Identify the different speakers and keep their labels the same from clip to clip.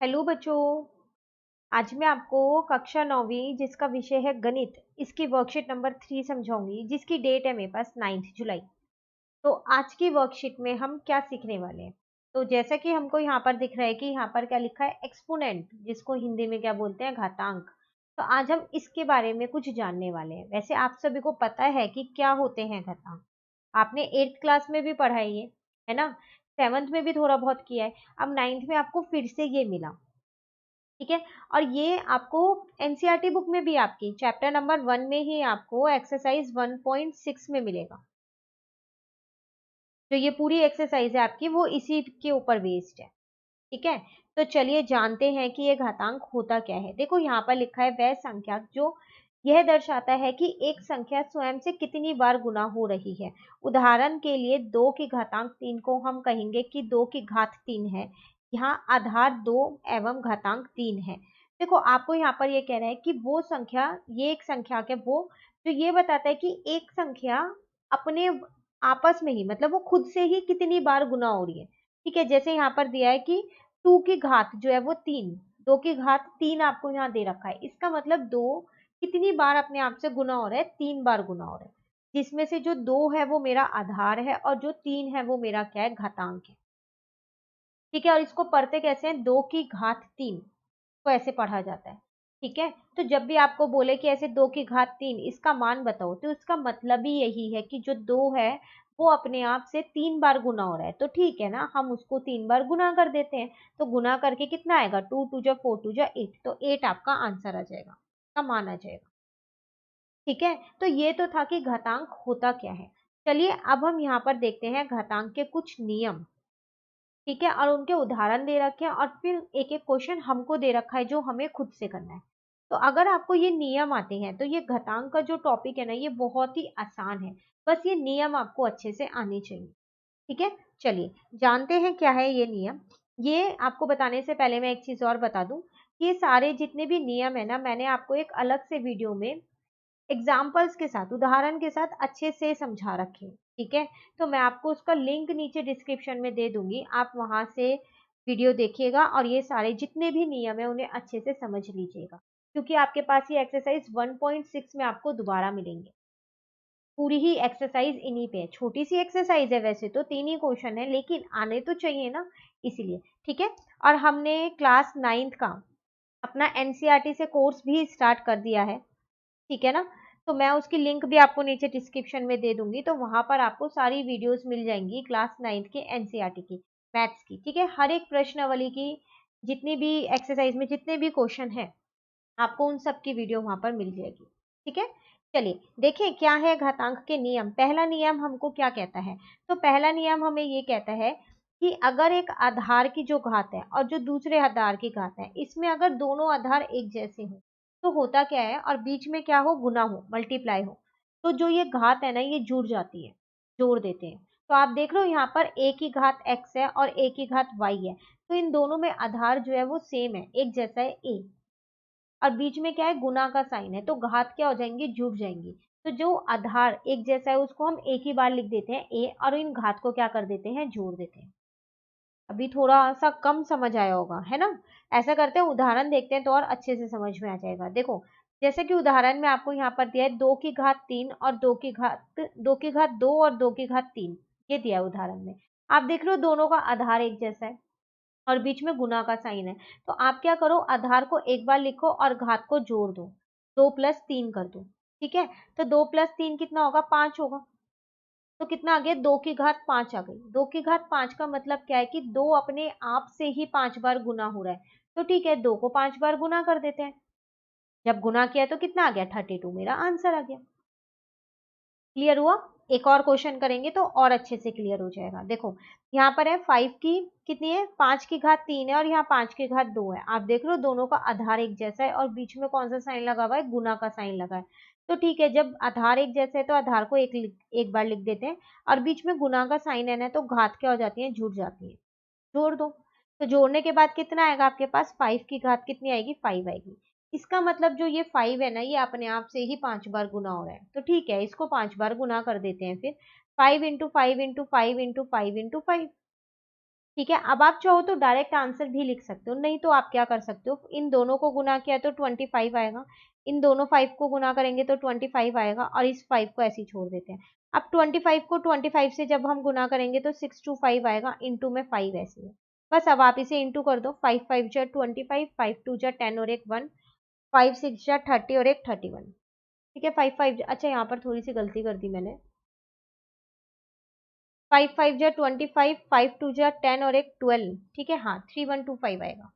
Speaker 1: Hello बच्चों। आज मैं आपको कक्षा 9वीं जिसका विषय है गणित, इसकी वर्कशीट नंबर 3 समझाऊंगी, जिसकी डेट है मेरे पास 9 जुलाई। तो आज की वर्कशीट में हम क्या सीखने वाले हैं? तो जैसा कि हमको यहाँ पर दिख रहा है कि यहाँ पर क्या लिखा है, एक्सपोनेंट, जिसको हिंदी में क्या बोलते हैं, घातांक। तो आज हम इसके बारे में कुछ जानने वाले हैं। वैसे आप सभी को पता है कि क्या होते हैं घातांक। आपने 8th क्लास में भी पढ़ा है ना? 7th में भी थोड़ा बहुत किया है। अब 9th में आपको फिर से ये मिला। ठीक है। और ये आपको एनसीईआरटी बुक में भी आपकी चैप्टर नंबर 1 में ही आपको एक्सरसाइज 1.6 में मिलेगा। जो ये पूरी एक्सरसाइज है आपकी, वो इसी के ऊपर बेस्ड है। ठीक है। तो चलिए जानते हैं कि ये घातांक होता क्या है। देखो यहाँ पर लिखा है वह संख्या जो यह दर्शाता है कि एक संख्या स्वयं से कितनी बार गुना हो रही है। उदाहरण के लिए 2 की घातांक 3 को हम कहेंगे कि 2 की घात 3 है। यहाँ आधार 2 एवं घातांक 3 है। देखो आपको यहाँ पर ये कह रहा है कि वो संख्या, ये एक संख्या के वो जो ये बताता है कि एक संख्या अपने आपस में ही, मतलब वो खुद से ही कितनी बार गुना हो रही है। ठीक है। जैसे यहाँ पर दिया है कि 2 की घात जो है वो 3, 2 की घात 3 आपको यहाँ दे रखा है। इसका मतलब 2 कितनी बार अपने आप से गुना हो रहा है, 3 बार गुना हो रहा है। जिसमें से जो 2 है वो मेरा आधार है और जो 3 है वो मेरा क्या है, घातांक है। ठीक है। और इसको पढ़ते कैसे हैं, 2 की घात 3 को ऐसे पढ़ा जाता है। ठीक है। तो जब भी आपको बोले कि ऐसे 2 की घात 3 इसका मान बताओ, तो इसका मतलब ही यही है कि जो 2 है वो अपने आप से 3 बार गुना हो रहा है। तो ठीक है ना, हम उसको 3 बार गुना कर देते हैं। तो गुना करके कितना आएगा, 2 2 जा 4 2 जा 8, तो 8 आपका आंसर आ जाएगा, का मान आ जाएगा। ठीक है। तो ये तो था कि घातांक होता क्या है। चलिए अब हम यहाँ पर देखते हैं घातांक के कुछ नियम। ठीक है। और उनके उदाहरण दे रखे हैं और फिर एक एक क्वेश्चन हमको दे रखा है जो हमें खुद से करना है। तो अगर आपको ये नियम आते हैं तो ये घातांक का जो टॉपिक है ना, ये बहुत ही आसान है। बस ये नियम आपको अच्छे से आने चाहिए। ठीक है। चलिए जानते हैं क्या है ये नियम। ये आपको बताने से पहले मैं एक चीज और बता दूं कि ये सारे जितने भी नियम है ना, मैंने आपको एक अलग से वीडियो में एग्जाम्पल्स के साथ, उदाहरण के साथ अच्छे से समझा रखे हैं। ठीक है। तो मैं आपको उसका लिंक नीचे डिस्क्रिप्शन में दे दूंगी, आप वहां से वीडियो देखिएगा और ये सारे जितने भी नियम है उन्हें अच्छे से समझ लीजिएगा, क्योंकि आपके पास ये एक्सरसाइज 1.6 में आपको दोबारा मिलेंगे। पूरी ही एक्सरसाइज इन्हीं पे है। छोटी सी एक्सरसाइज है, वैसे तो 3 ही क्वेश्चन है, लेकिन आने तो चाहिए ना, इसीलिए। ठीक है। और हमने क्लास 9th का अपना एनसीईआरटी से कोर्स भी स्टार्ट कर दिया है। ठीक है ना। तो मैं उसकी लिंक भी आपको नीचे डिस्क्रिप्शन में दे दूंगी, तो वहां पर आपको सारी वीडियोस मिल जाएंगी क्लास 9th के एनसीईआरटी की, मैथ्स की। ठीक है। हर एक प्रश्नावली की, जितनी भी एक्सरसाइज में जितने भी क्वेश्चन है, आपको उन सब की वीडियो वहां पर मिल जाएगी। ठीक है। चलिए देखें क्या है घातांक के नियम। पहला नियम हमको क्या कहता है, तो पहला नियम हमें ये कहता है कि अगर एक आधार की जो घात है और जो दूसरे आधार की घात है, इसमें अगर दोनों आधार एक जैसे हो तो होता क्या है, और बीच में क्या हो, गुना हो, मल्टीप्लाई हो, तो जो ये घात है ना, ये जुड़ जाती है, जोड़ देते हैं। तो आप देख लो यहाँ पर a की घात x है और a की घात y है, तो इन दोनों में आधार जो है वो सेम है, एक जैसा है a, और बीच में क्या है, गुना का साइन है, तो घात क्या हो जाएंगी, जुड़ जाएंगी। तो जो आधार एक जैसा है उसको हम एक ही बार लिख देते हैं a, और इन घात को क्या कर देते हैं, जोड़ देते हैं। अभी थोड़ा सा कम समझ आया होगा, है ना? ऐसा करते हैं, उदाहरण देखते हैं तो और अच्छे से समझ में आ जाएगा। देखो जैसे कि उदाहरण में आपको यहाँ पर दिया है 2 की घात 3 और 2 की घात 2 और 2 की घात 3, ये दिया है उदाहरण में। आप देख लो दोनों का आधार एक जैसा है और बीच में गुना का साइन है, तो आप क्या करो, आधार को एक बार लिखो और घात को जोड़ दो, 2 + 3 कर दो। ठीक है। तो 2 + 3 कितना होगा, 5 होगा। तो कितना आ गया, 2 की घात 5 आ गई। 2 की घात 5 का मतलब क्या है कि 2 अपने आप से ही 5 बार गुना हो रहा है। तो ठीक है, 2 को 5 बार गुना कर देते हैं। जब गुना किया तो कितना आ गया, 32, मेरा आंसर आ गया। क्लियर हुआ? एक और क्वेश्चन करेंगे तो और अच्छे से क्लियर हो जाएगा। देखो यहाँ पर है 5 की कितनी है, 5 की घात 3 है और यहाँ 5 की घात 2 है। आप देख लो दोनों का आधार एक जैसा है और बीच में कौन सा साइन लगा हुआ है, गुना का साइन लगा है। तो ठीक है, जब आधार एक जैसे है तो आधार को एक बार लिख देते हैं, और बीच में गुना का साइन है ना, तो घात क्या हो जाती है, जुड़ जाती है। जोड़ दो। तो जोड़ने के बाद कितना आएगा आपके पास, 5 की घात कितनी आएगी, 5 आएगी। इसका मतलब जो ये 5 है ना, ये अपने आप से ही 5 बार गुना हो रहा है। तो ठीक है, इसको 5 बार गुना कर देते हैं फिर, 5 इंटू 5 इंटू 5 इंटू 5 इंटू 5। ठीक है। अब आप चाहो तो डायरेक्ट आंसर भी लिख सकते हो, नहीं तो आप क्या कर सकते हो, इन दोनों को गुना किया तो 25 आएगा, इन दोनों 5 को गुना करेंगे तो 25 आएगा, और इस 5 को ऐसे ही छोड़ देते हैं। अब 25 को 25 से जब हम गुना करेंगे तो 625 आएगा, इंटू में 5 ऐसे है। बस अब आप इसे इंटू कर दो, 5 5 जा 25, 5 2 जा 10 और एक 1, 5 6 जा 30 और एक 31। ठीक है, 5 5, अच्छा यहाँ पर थोड़ी सी गलती कर दी मैंने, 5 5 जा 25, 5 2 जा 10 और एक 12। ठीक है, हाँ 3125 आएगा।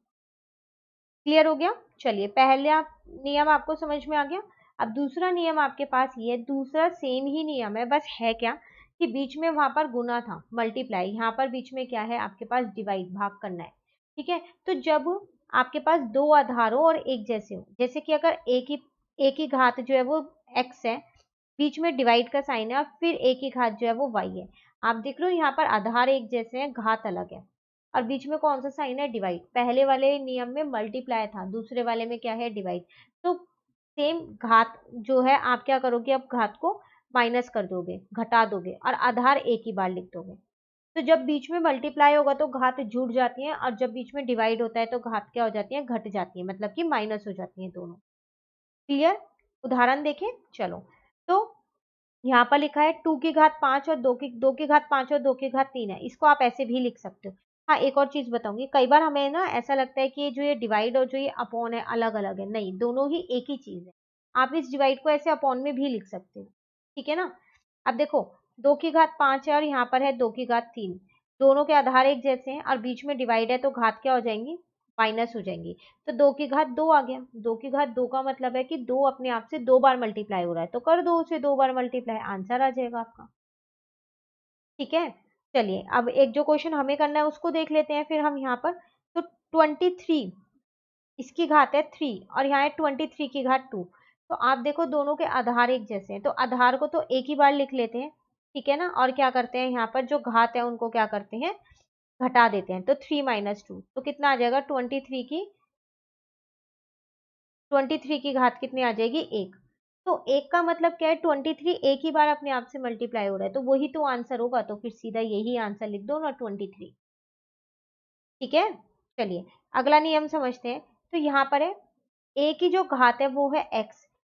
Speaker 1: क्लियर हो गया। चलिए, पहला नियम आपको समझ में आ गया। अब दूसरा नियम आपके पास ये, दूसरा सेम ही नियम है, बस है क्या कि बीच में वहां पर गुना था, मल्टीप्लाई, यहाँ पर बीच में क्या है आपके पास, डिवाइड, भाग करना है। ठीक है, तो जब आपके पास दो आधार हो और एक जैसे हो, जैसे कि अगर एक ही घात जो है वो x है, बीच में डिवाइड का साइन है, और फिर एक ही घात जो है वो y है। आप देख रहे हो यहाँ पर आधार एक जैसे हैं, घात अलग है, और बीच में कौन सा साइन है, डिवाइड। पहले वाले नियम में मल्टीप्लाई था, दूसरे वाले में क्या है, डिवाइड। तो सेम घात जो है, आप क्या करोगे, अब घात को माइनस कर दोगे, घटा दोगे, और आधार एक ही बार लिख दोगे। तो जब बीच में मल्टीप्लाई होगा तो घात जुड़ जाती है, और जब बीच में डिवाइड होता है तो घात क्या हो जाती है, घट जाती है, मतलब कि माइनस हो जाती है दोनों। क्लियर। उदाहरण देखें, चलो। तो यहाँ पर लिखा है 2 की घात 5 और 2 की घात 5 और 2 की घात 3 है, इसको आप ऐसे भी लिख सकते हो। हाँ, एक और चीज बताऊंगी, कई बार हमें ना ऐसा लगता है कि जो ये डिवाइड और जो ये अपॉन है अलग अलग है, नहीं, दोनों ही एक ही चीज है। आप इस डिवाइड को ऐसे अपॉन में भी लिख सकते हो। ठीक है ना। अब देखो, 2 की घात 5 है और यहाँ पर है 2 की घात 3, दोनों के आधार एक जैसे हैं और बीच में डिवाइड है, तो घात क्या हो जाएंगी, माइनस हो जाएंगी। तो 2 की घात 2 आ गया, 2 की घात 2 का मतलब है कि 2 अपने आप से 2 बार मल्टीप्लाई हो रहा है, तो कर दो उसे 2 बार मल्टीप्लाई, आंसर आ जाएगा आपका। ठीक है। चलिए, अब एक जो क्वेश्चन हमें करना है उसको देख लेते हैं फिर हम यहाँ पर। तो 23, इसकी घात है 3 और यहाँ है 23 की घात 2। तो आप देखो दोनों के आधार एक जैसे हैं, तो आधार को तो एक ही बार लिख लेते हैं। ठीक है ना, और क्या करते हैं, यहाँ पर जो घात है उनको क्या करते हैं, घटा देते हैं। तो 3 माइनस 2, तो कितना आ जाएगा, 23 की घात कितनी आ जाएगी, एक। तो एक का मतलब क्या है, 23 एक ही बार अपने आप से मल्टीप्लाई हो रहा है, तो वही तो आंसर होगा, तो फिर सीधा यही आंसर लिख दो ना, 23। ठीक है। चलिए, अगला नियम समझते हैं। तो यहाँ पर है, ए की जो घात है वो है x,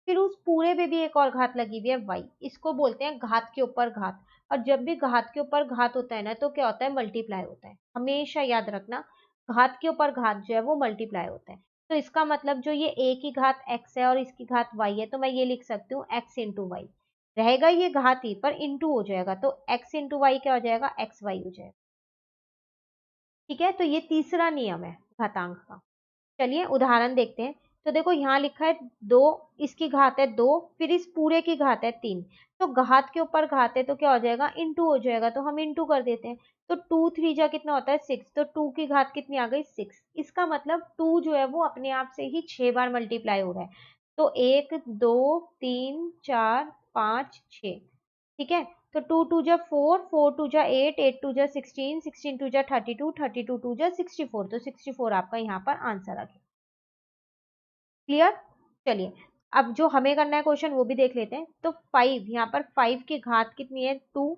Speaker 1: फिर उस पूरे पे भी एक और घात लगी हुई है y, इसको बोलते हैं घात के ऊपर घात। और जब भी घात के ऊपर घात होता है ना, तो क्या होता है, मल्टीप्लाई होता है, हमेशा याद रखना, घात के ऊपर घात जो है वो मल्टीप्लाई होता है। तो इसका मतलब जो ये a की घात x है और इसकी घात y है, तो मैं ये लिख सकती हूँ x इंटू वाई, रहेगा ये घात ही पर इंटू हो जाएगा, तो x इंटू वाई क्या हो जाएगा, एक्स वाई हो जाएगा। ठीक है, तो ये तीसरा नियम है घातांक का। चलिए उदाहरण देखते हैं। तो देखो यहाँ लिखा है 2, इसकी घात है 2, फिर इस पूरे की घात है 3। तो घात के ऊपर घात है तो क्या हो जाएगा, इंटू हो जाएगा, तो हम इंटू कर देते हैं। तो 2 3 जा कितना होता है, 6, तो 2 की घात कितनी आ गई, 6। इसका मतलब 2 जो है वो अपने आप से ही 6 बार मल्टीप्लाई हो रहा है। तो 1 2 3 4 5 6। ठीक है, तो 2 2 जा 4, 4 2 जा 8, 8 2 जा 16, 16 2 जा 32, 32 2 जा 64, तो 64 आपका यहाँ पर आंसर आ गया। क्लियर। चलिए, अब जो हमें करना है क्वेश्चन वो भी देख लेते हैं। तो 5, यहाँ पर 5 की घात कितनी है, 2,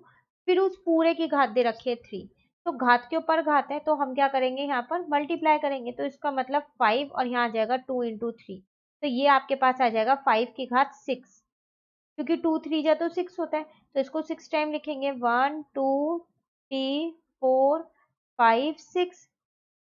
Speaker 1: फिर उस पूरे की घात दे रखी है 3। तो घात के ऊपर घात है, तो हम क्या करेंगे, यहाँ पर मल्टीप्लाई करेंगे, तो इसका मतलब 5 और यहाँ आ जाएगा 2 इंटू 3। तो ये आपके पास आ जाएगा 5 की घात 6, क्योंकि 2 3 जा तो 6 होता है, तो इसको 6 टाइम लिखेंगे, 1 2 3 4 5 6।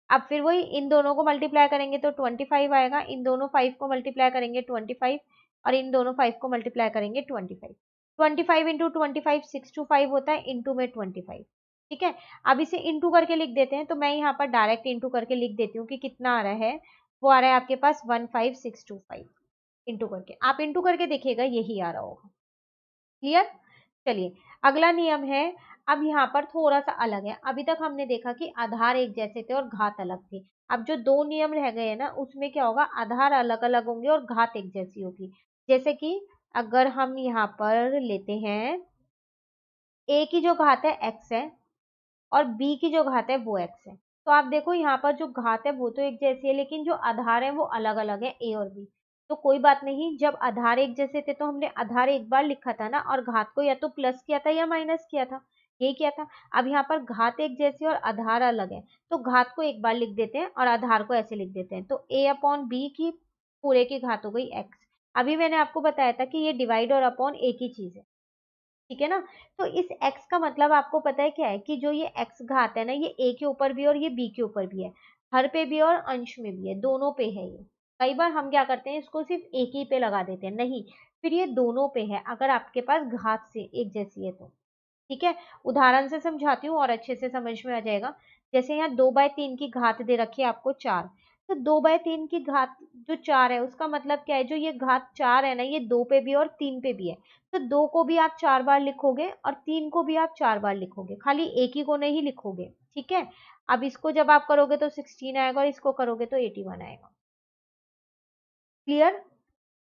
Speaker 1: अब फिर वही इन दोनों को मल्टीप्लाई करेंगे तो 25 आएगा, इन दोनों 5 को मल्टीप्लाई करेंगे 25, और इन दोनों 5 को मल्टीप्लाई करेंगे 25। 25 इंटू 25 625 होता है, इंटू में 25। ठीक है, अब इसे इंटू करके लिख देते हैं। तो मैं यहाँ पर डायरेक्ट इंटू करके लिख देती हूँ कि कितना आ रहा है, वो आ रहा है आपके पास 15625। इंटू करके आप इंटू करके देखिएगा, यही आ रहा होगा। क्लियर। चलिए, अगला नियम है। अब यहाँ पर थोड़ा सा अलग है, अभी तक हमने देखा कि आधार एक जैसे थे और घात अलग थे। अब जो दो नियम रह गए ना, उसमें क्या होगा, आधार अलग अलग होंगे और घात एक जैसी होगी। जैसे कि अगर हम यहाँ पर लेते हैं, a की जो घात है x है और b की जो घात है वो x है। तो आप देखो यहाँ पर जो घात है वो तो एक जैसी है, लेकिन जो आधार है वो अलग अलग है, a और b। तो कोई बात नहीं, जब आधार एक जैसे थे तो हमने आधार एक बार लिखा था ना, और घात को या तो प्लस किया था या माइनस किया था। ये क्या था। अब यहाँ पर घात एक जैसी और आधार अलग है, तो घात को एक बार लिख देते हैं और आधार को ऐसे लिख देते हैं, तो a अपॉन बी की पूरे की घात हो गई x। अभी मैंने आपको बताया था कि ये डिवाइड और अपॉन एक ही चीज है, ठीक है ना। तो इस x का मतलब आपको पता है क्या है, कि जो ये x घात है ना, ये a के ऊपर भी और ये b के ऊपर भी है, हर पे भी और अंश में भी है, दोनों पे है ये। कई बार हम क्या करते हैं, इसको सिर्फ एक ही पे लगा देते हैं, नहीं, फिर ये दोनों पे है अगर आपके पास घात से एक जैसी है तो। ठीक है, उदाहरण से समझाती हूँ और अच्छे से समझ में आ जाएगा। जैसे यहाँ 2/3 की घात दे रखी है आपको 4, तो 2/3 की घात जो 4 है उसका मतलब क्या है, जो ये घात 4 है ना, ये 2 पे भी और 3 पे भी है, तो 2 को भी आप 4 बार लिखोगे और 3 को भी आप 4 बार लिखोगे, खाली एक ही को नहीं लिखोगे। ठीक है, अब इसको जब आप करोगे तो 16 आएगा और इसको करोगे तो 81 आएगा। क्लियर।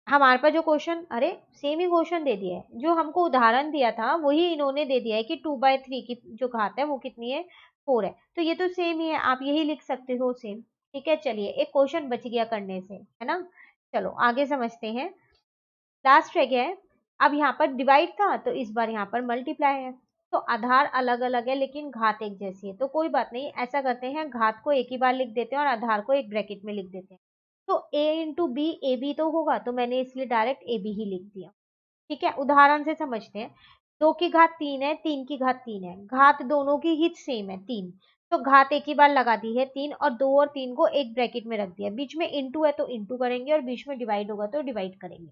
Speaker 1: हमारे पास जो क्वेश्चन, अरे सेम ही क्वेश्चन दे दिया है, जो हमको उदाहरण दिया था वही इन्होंने दे दिया है कि 2/3 की जो घात है वो कितनी है, 4 है, तो ये तो सेम ही है, आप यही लिख सकते हो सेम। ठीक है, चलिए एक क्वेश्चन बच गया करने से, है ना। चलो आगे समझते हैं। लास्ट रह गया है। अब यहाँ पर डिवाइड था तो इस बार यहाँ पर मल्टीप्लाई है, तो आधार अलग अलग है लेकिन घात एक जैसी है, तो कोई बात नहीं, ऐसा करते हैं, घात को एक ही बार लिख देते हैं और आधार को एक ब्रैकेट में लिख देते हैं। तो a into B, A B तो होगा, तो मैंने इसलिए डायरेक्ट ए बी ही लिख दिया। ठीक है, उदाहरण से समझते हैं। 2 की घात 3 है, 3 की घात 3 है, घात दोनों की ही सेम है 3, तो घात एक ही बार लगा दी है 3, और 2 और 3 को एक ब्रैकेट में रख दिया, बीच में इंटू है तो इंटू करेंगे और बीच में डिवाइड होगा तो डिवाइड करेंगे।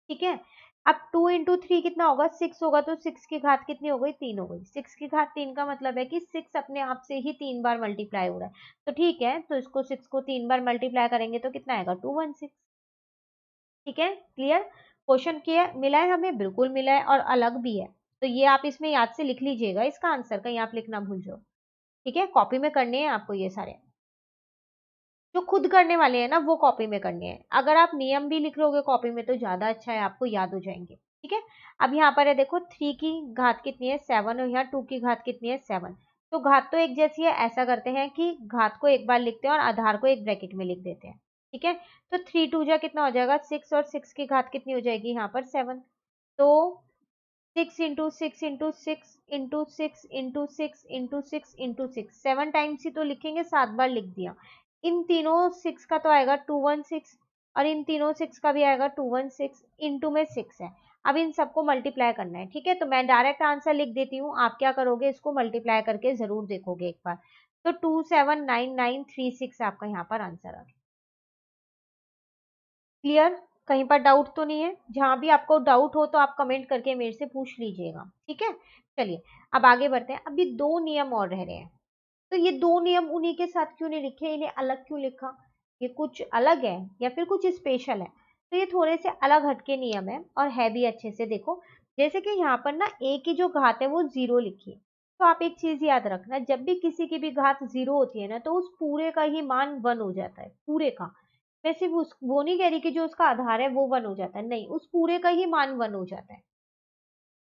Speaker 1: ठीक है, अब 2 इंटू 3 कितना होगा, 6 होगा, तो 6 की घात कितनी हो गई, 3 हो गई। 6 की घात 3 का मतलब है कि 6 अपने आप से ही 3 बार मल्टीप्लाई हो रहा है, तो ठीक है, तो इसको 6 को 3 बार मल्टीप्लाई करेंगे तो कितना आएगा, 216। ठीक है, क्लियर। क्वेश्चन किया मिला है हमें, बिल्कुल मिला है और अलग भी है, तो ये आप इसमें याद से लिख लीजिएगा इसका आंसर, कहीं आप लिखना भूल जाओ। ठीक है, कॉपी में करने हैं आपको ये सारे, जो खुद करने वाले हैं ना वो कॉपी में करने हैं, अगर आप नियम भी लिख लोगे कॉपी में तो ज्यादा अच्छा है, आपको याद हो जाएंगे। ठीक है, अब यहाँ पर है देखो, 3 की घात कितनी है, 7, और यहाँ 2 की घात कितनी है, 7, तो घात तो एक जैसी है, ऐसा करते हैं कि घात को एक बार लिखते हैं और आधार को एक ब्रैकेट में लिख देते हैं। ठीक है, तो 3 2 जा कितना हो जाएगा, 6, और 6 की घात कितनी हो जाएगी यहाँ पर, 7, तो 6 into 6 into 6 into 6 into 6 into 6 7 times ही तो लिखेंगे, 7 बार लिख दिया। इन तीनों 6 का तो आएगा 216, और इन तीनों 6 का भी आएगा 216, इंटू में 6 है। अब इन सबको मल्टीप्लाई करना है, ठीक है, तो मैं डायरेक्ट आंसर लिख देती हूँ, आप क्या करोगे, इसको मल्टीप्लाई करके जरूर देखोगे एक बार। तो 2799936 आपका यहाँ पर आंसर आ गया। क्लियर, कहीं पर डाउट तो नहीं है, जहां भी आपको डाउट हो तो आप कमेंट करके मेरे से पूछ लीजिएगा। ठीक है, चलिए अब आगे बढ़ते हैं। अभी 2 नियम और रह रहे हैं, तो ये 2 नियम उन्हीं के साथ क्यों नहीं लिखे, इन्हें अलग क्यों लिखा, ये कुछ अलग है या फिर कुछ स्पेशल है, तो ये थोड़े से अलग हटके नियम है और है भी अच्छे से देखो। जैसे कि यहाँ पर ना a की जो घात है वो 0 लिखी है, तो आप एक चीज याद रखना, जब भी किसी की भी घात 0 होती है ना, तो उस पूरे का ही मान 1 हो जाता है, पूरे का। मैं सिर्फ उस वो नहीं कह रही कि जो उसका आधार है वो 1 हो जाता है, नहीं, उस पूरे का ही मान 1 हो जाता है।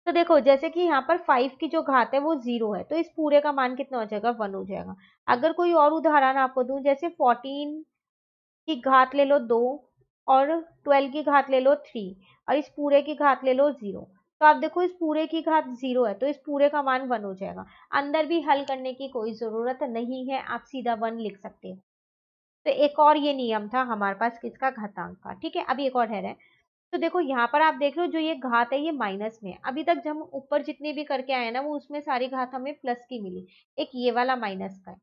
Speaker 1: तो देखो जैसे कि यहाँ पर 5 की जो घात है वो 0 है, तो इस पूरे का मान कितना हो जाएगा, 1 हो जाएगा। अगर कोई और उदाहरण आपको दूं, जैसे 14 की घात ले लो 2, और 12 की घात ले लो 3, और इस पूरे की घात ले लो 0, तो आप देखो इस पूरे की घात 0 है, तो इस पूरे का मान 1 हो जाएगा। अंदर भी हल करने की कोई जरूरत नहीं है, आप सीधा 1 लिख सकते हो। तो एक और ये नियम था हमारे पास किसका, घातांक का। ठीक है, अभी एक और है। तो देखो यहाँ पर आप देख रहे हो, जो ये घात है ये माइनस में है, अभी तक जब हम ऊपर जितनी भी करके आए ना, वो उसमें सारी घात हमें प्लस की मिली, एक ये वाला माइनस का है,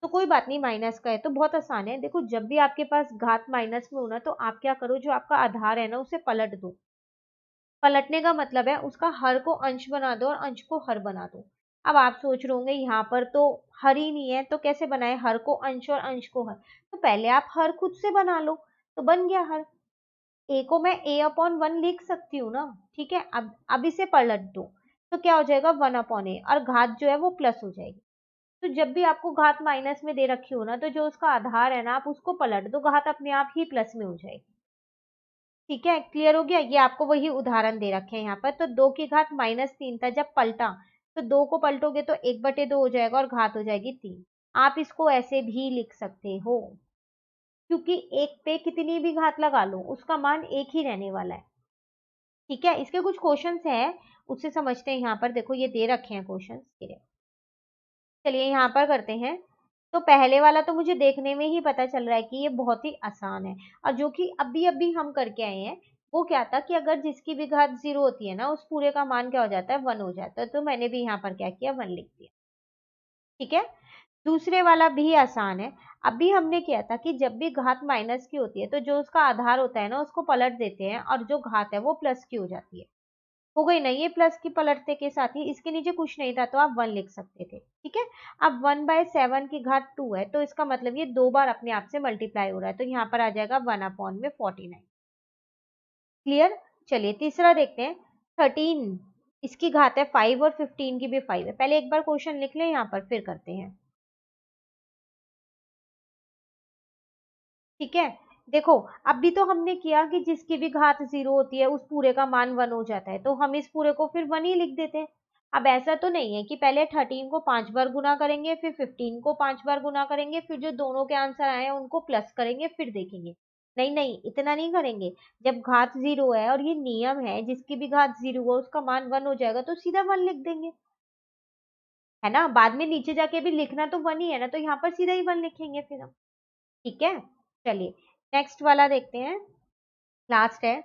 Speaker 1: तो कोई बात नहीं, माइनस का है तो बहुत आसान है। देखो जब भी आपके पास घात माइनस में होना, तो आप क्या करो, जो आपका आधार है ना उसे पलट दो। पलटने का मतलब है उसका हर को अंश बना दो और अंश को हर बना दो। अब आप सोच रहे होंगे यहाँ पर तो हर ही नहीं है, तो कैसे बनाए हर को अंश और अंश को हर, तो पहले आप हर खुद से बना लो, तो बन गया हर। ए को मैं a/1 लिख सकती हूँ ना। ठीक है, अब इसे पलट दो, तो क्या हो जाएगा, 1/a, और घात जो है वो प्लस हो जाएगी। तो जब भी आपको घात माइनस में दे रखी हो ना, तो जो उसका आधार है ना, आप उसको पलट दो, घात अपने आप ही प्लस में हो जाएगी। ठीक है, क्लियर हो गया, ये आपको वही उदाहरण दे रखे हैं यहाँ पर। तो 2 की घात -3 था, जब पलटा तो 2 को पलटोगे तो 1/2 हो जाएगा और घात हो जाएगी 3। आप इसको ऐसे भी लिख सकते हो, क्योंकि एक पे कितनी भी घात लगा लो उसका मान एक ही रहने वाला है। ठीक है, इसके कुछ क्वेश्चंस हैं, उससे समझते हैं। यहाँ पर देखो ये दे रखे हैं क्वेश्चंस। चलिए यहाँ पर करते हैं। तो पहले वाला तो मुझे देखने में ही पता चल रहा है कि ये बहुत ही आसान है, और जो कि अभी अभी हम करके आए हैं। वो क्या था कि अगर जिसकी भी घात 0 होती है ना, उस पूरे का मान क्या हो जाता है, 1 हो जाता है। तो मैंने भी यहाँ पर क्या किया, 1 लिख दिया। ठीक है, दूसरे वाला भी आसान है। अभी हमने किया था कि जब भी घात माइनस की होती है तो जो उसका आधार होता है ना, उसको पलट देते हैं, और जो घात है वो प्लस की हो जाती है। हो गई ना ये प्लस की पलटते के साथ ही, इसके नीचे कुछ नहीं था तो आप 1 लिख सकते थे। ठीक है, अब 1/7 की घात 2 है, तो इसका मतलब ये 2 बार अपने आप से मल्टीप्लाई हो रहा है, तो यहाँ पर आ जाएगा 1/49। क्लियर। चलिए तीसरा देखते हैं। 13, इसकी घात है 5 और 15 की भी 5 है। पहले एक बार क्वेश्चन लिख लें यहाँ पर, फिर करते हैं। ठीक है, देखो अभी तो हमने किया कि जिसकी भी घात 0 होती है उस पूरे का मान 1 हो जाता है, तो हम इस पूरे को फिर 1 ही लिख देते हैं। अब ऐसा तो नहीं है कि पहले 13 को 5 बार गुना करेंगे, फिर 15 को 5 बार गुना करेंगे, फिर जो दोनों के आंसर आए हैं उनको प्लस करेंगे, फिर देखेंगे। नहीं नहीं, इतना नहीं करेंगे। जब घात 0 है और ये नियम है, जिसकी भी घात 0 हो उसका मान 1 हो जाएगा, तो सीधा 1 लिख देंगे। है ना, बाद में नीचे जाके भी लिखना तो 1 ही है ना, तो यहाँ पर सीधा ही 1 लिखेंगे फिर हम। ठीक है, चलिए नेक्स्ट वाला देखते हैं। लास्ट है।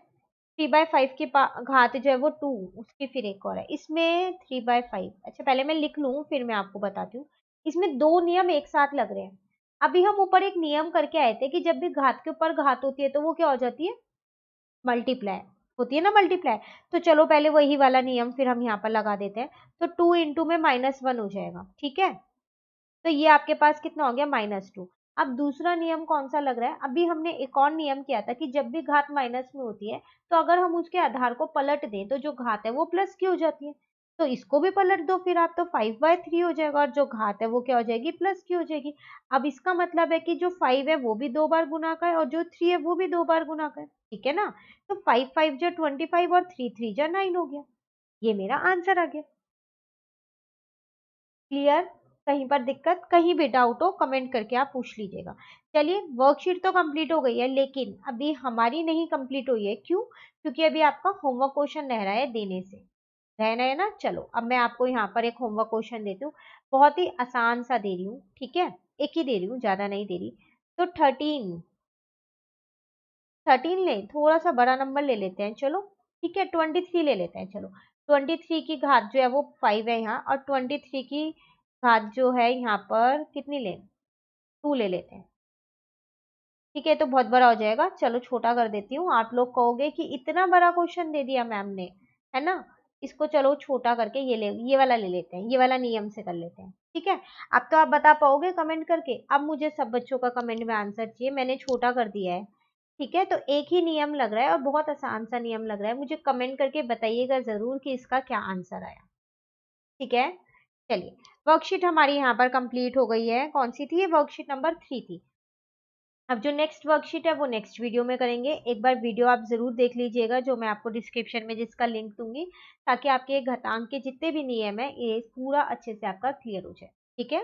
Speaker 1: 3/5 की घात जो है वो 2, उसकी फिर एक और है इसमें 3/5। अच्छा पहले मैं लिख लूं फिर मैं आपको बताती हूँ। इसमें दो नियम एक साथ लग रहे हैं। अभी हम ऊपर एक नियम करके आए थे कि जब भी घात के ऊपर घात होती है तो वो क्या हो जाती है, मल्टीप्लाई होती है ना, मल्टीप्लाई। तो चलो पहले वही वाला नियम फिर हम यहाँ पर लगा देते हैं। तो 2 इंटू में -1 हो जाएगा। ठीक है, तो ये आपके पास कितना हो गया, -2। अब दूसरा नियम कौन सा लग रहा है, अभी हमने एक और नियम किया था कि जब भी घात माइनस में होती है तो अगर हम उसके आधार को पलट दें तो जो घात है वो प्लस की हो जाती है। तो इसको भी पलट दो फिर आप, तो 5/3 हो जाएगा, और जो घात है वो क्या हो जाएगी, प्लस की हो जाएगी। अब इसका मतलब है कि जो 5 है वो भी 2 बार गुना का है, और जो 3 है वो भी 2 बार गुना का है। ठीक है ना, तो 5 5 जा 25 और 3 3 जा 9 हो गया। ये मेरा आंसर आ गया। क्लियर। कहीं पर दिक्कत, कहीं भी डाउट हो कमेंट करके आप पूछ लीजिएगा। चलिए वर्कशीट तो कंप्लीट हो गई है, लेकिन अभी हमारी नहीं कंप्लीट हुई है। क्यों, क्योंकि अभी आपका होमवर्क क्वेश्चन रह रहा है देने से। रहना है ना, चलो अब मैं आपको यहाँ पर एक होमवर्क क्वेश्चन देती हूँ। बहुत ही आसान सा दे रही हूँ। ठीक है, एक ही दे रही हूँ, ज्यादा नहीं दे रही। तो 13 ले, थोड़ा सा बड़ा नंबर ले लेते हैं चलो। ठीक है, 23 ले लेते हैं चलो। 23 की घात जो है वो 5 है यहाँ, और 23 की घात जो है यहाँ पर कितनी ले, 2 ले लेते हैं। ठीक है, तो बहुत बड़ा हो जाएगा, चलो छोटा कर देती हूँ। आप लोग कहोगे कि इतना बड़ा क्वेश्चन दे दिया मैम ने, है ना। इसको चलो छोटा करके ये वाला ले लेते हैं, ये वाला नियम से कर लेते हैं। ठीक है, अब तो आप बता पाओगे कमेंट करके। अब मुझे सब बच्चों का कमेंट में आंसर चाहिए, मैंने छोटा कर दिया है। ठीक है, तो एक ही नियम लग रहा है और बहुत आसान सा नियम लग रहा है। मुझे कमेंट करके बताइएगा जरूर कि इसका क्या आंसर आया। ठीक है, चलिए वर्कशीट हमारी यहाँ पर कंप्लीट हो गई है। कौन सी थी ये, वर्कशीट नंबर 3 थी। अब जो नेक्स्ट वर्कशीट है वो नेक्स्ट वीडियो में करेंगे। एक बार वीडियो आप जरूर देख लीजिएगा, जो मैं आपको डिस्क्रिप्शन में जिसका लिंक दूंगी, ताकि आपके घातांक के जितने भी नियम है ये पूरा अच्छे से आपका क्लियर हो जाए। ठीक है,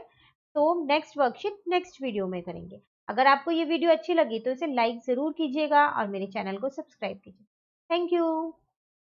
Speaker 1: तो नेक्स्ट वर्कशीट नेक्स्ट वीडियो में करेंगे। अगर आपको ये वीडियो अच्छी लगी तो इसे लाइक जरूर कीजिएगा और मेरे चैनल को सब्सक्राइब कीजिए। Thank you.